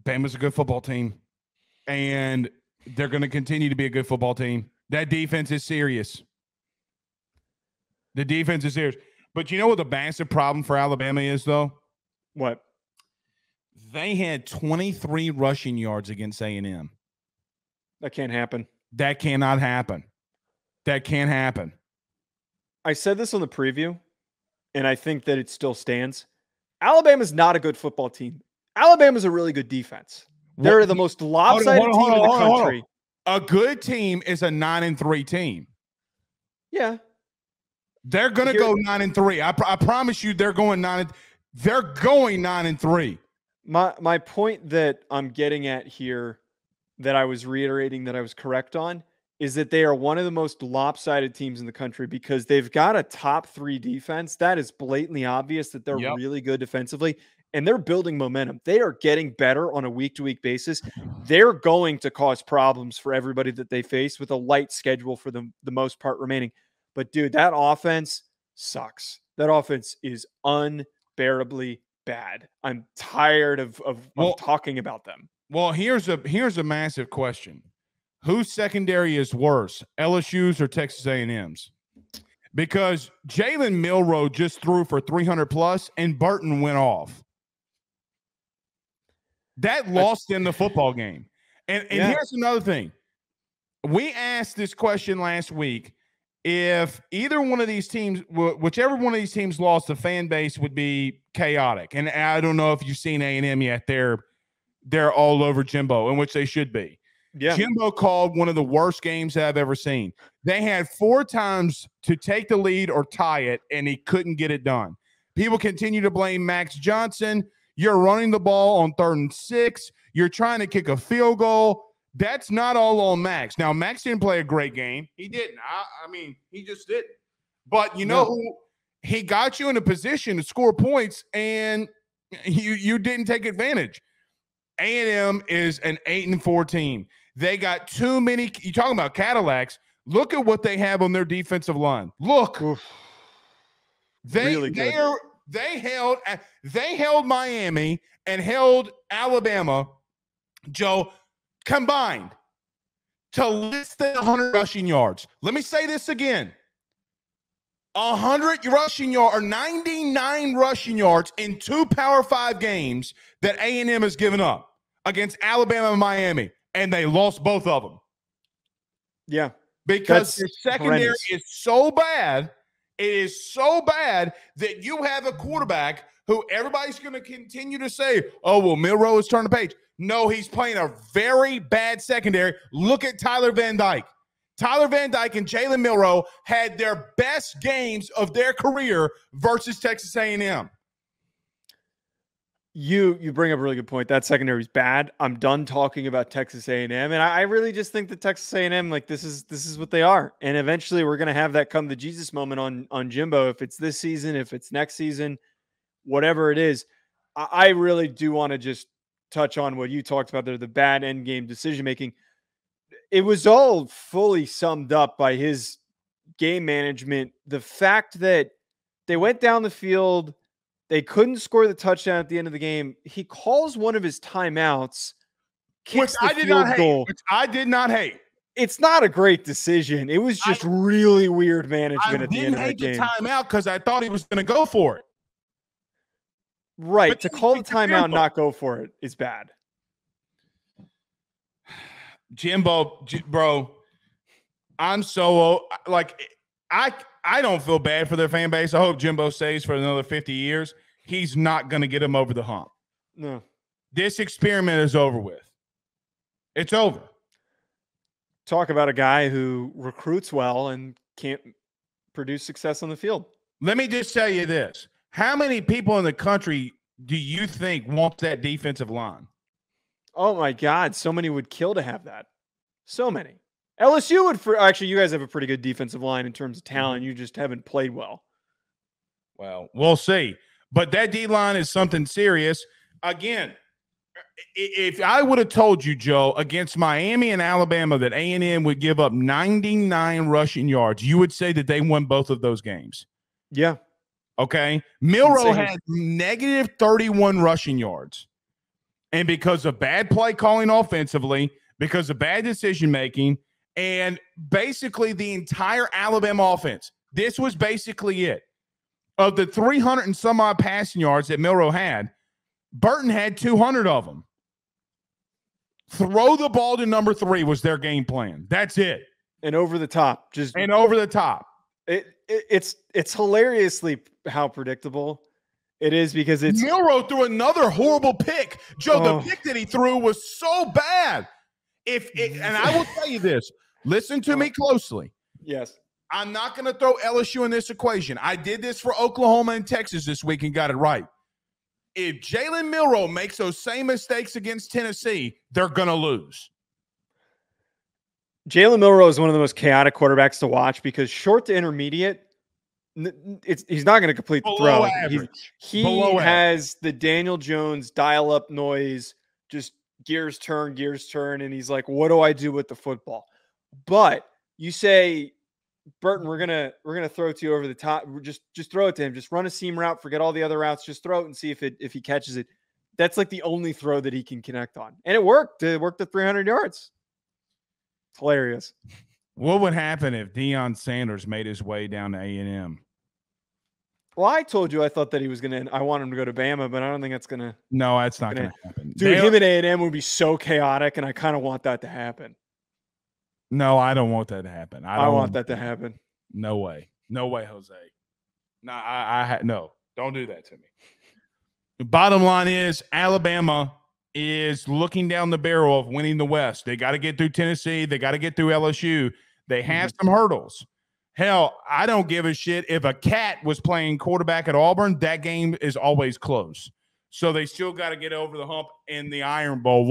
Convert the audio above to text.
Bama's a good football team, and they're going to continue to be a good football team. That defense is serious. The defense is serious. But you know what the massive problem for Alabama is, though? What? They had 23 rushing yards against A&M. That can't happen. That cannot happen. That can't happen. I said this on the preview, and I think that it still stands. Alabama's not a good football team. Alabama's a really good defense. They're the most lopsided team in the country. A good team is a 9-3 team. Yeah. They're going to go 9-3. I promise you they're going 9. They're going 9-3. My point that I'm getting at here, that I was reiterating that I was correct on, is that they are one of the most lopsided teams in the country because they've got a top 3 defense. That is blatantly obvious that they're really good defensively, and they're building momentum. They are getting better on a week-to-week basis. They're going to cause problems for everybody that they face with a light schedule for the most part remaining. But, dude, that offense sucks. That offense is unbearably bad. I'm tired of talking about them. Well, here's a massive question. Whose secondary is worse, LSU's or Texas A&M's? Because Jalen Milroe just threw for 300+ and Burton went off. That lost them the football game. And here's another thing. We asked this question last week. If either one of these teams, whichever one of these teams lost, the fan base would be chaotic. And I don't know if you've seen A&M yet. They're all over Jimbo, in which they should be. Yeah. Jimbo called one of the worst games I've ever seen. They had 4 times to take the lead or tie it, and he couldn't get it done. People continue to blame Max Johnson. You're running the ball on 3rd and 6. You're trying to kick a field goal. That's not all on Max. Now, Max didn't play a great game. He didn't. I mean, he just didn't. But you know who? He got you in a position to score points, and you didn't take advantage. A&M is an 8-4 team. They got too many. You're talking about Cadillacs. Look at what they have on their defensive line. Look. Oof. They held Miami and held Alabama, Joe, combined to less than 100 rushing yards. Let me say this again. 100 rushing yards or 99 rushing yards in 2 Power 5 games that A&M has given up against Alabama and Miami, and they lost both of them. Yeah. Because your secondary is so bad. It is so bad that you have a quarterback who everybody's going to continue to say, oh, well, Milroe is turning the page. No, he's playing a very bad secondary. Look at Tyler Van Dyke. Tyler Van Dyke and Jalen Milroe had their best games of their career versus Texas A&M. You bring up a really good point. That secondary is bad. I'm done talking about Texas A&M, and I really just think that Texas A&M, like this is what they are. And eventually, we're going to have that come to Jesus moment on Jimbo. If it's this season, if it's next season, whatever it is, I really do want to just touch on what you talked about there, the bad end game decision making. It was all fully summed up by his game management. The fact that they went down the field. They couldn't score the touchdown at the end of the game. He calls one of his timeouts, kicks the field goal. Which I did not hate. It's not a great decision. It was just really weird management at the end of the game. I didn't hate the timeout because I thought he was going to go for it. Right. But to call the timeout and not go for it is bad. Jimbo, bro, I'm so like I don't feel bad for their fan base. I hope Jimbo stays for another 50 years. He's not going to get him over the hump. No. This experiment is over with. It's over. Talk about a guy who recruits well and can't produce success on the field. Let me just tell you this. How many people in the country do you think want that defensive line? Oh, my God. So many would kill to have that. So many. LSU would actually, you guys have a pretty good defensive line in terms of talent. You just haven't played well. Well, we'll see. But that D-line is something serious. Again, if I would have told you, Joe, against Miami and Alabama that A&M would give up 99 rushing yards, you would say that they won both of those games. Yeah. Okay? Milroe had negative 31 rushing yards. and because of bad play calling offensively, because of bad decision making, and basically the entire Alabama offense. This was basically it. Of the 300 and some odd passing yards that Milroe had, Burton had 200 of them. Throw the ball to number 3 was their game plan. That's it. And over the top. And over the top. It's hilariously how predictable it is, because it's Milroe threw another horrible pick. Joe, the pick that he threw was so bad. And I will tell you this. Listen to me closely. Yes. I'm not going to throw LSU in this equation. I did this for Oklahoma and Texas this week and got it right. If Jalen Milroe makes those same mistakes against Tennessee, they're going to lose. Jalen Milroe is one of the most chaotic quarterbacks to watch, because short to intermediate, he's not going to complete the throw. He has the Daniel Jones dial-up noise, just gears turn, and he's like, what do I do with the football? But you say, Burton, we're gonna throw it to you over the top. Just throw it to him. Just run a seam route. Forget all the other routes. Just throw it and see if he catches it. That's like the only throw that he can connect on, and it worked. It worked at 300 yards. It's hilarious. What would happen if Deion Sanders made his way down to A&M? Well, I told you I thought that he was gonna. I want him to go to Bama, but I don't think that's gonna. No, that's not gonna happen. Dude, him at A&M would be so chaotic, and I kind of want that to happen. No, I don't want that to happen. I want that to happen. No way. No way, Jose. No, no. Don't do that to me. The bottom line is Alabama is looking down the barrel of winning the West. They got to get through Tennessee. They got to get through LSU. They have some hurdles. Hell, I don't give a shit if a cat was playing quarterback at Auburn. That game is always close. So they still got to get over the hump in the Iron Bowl.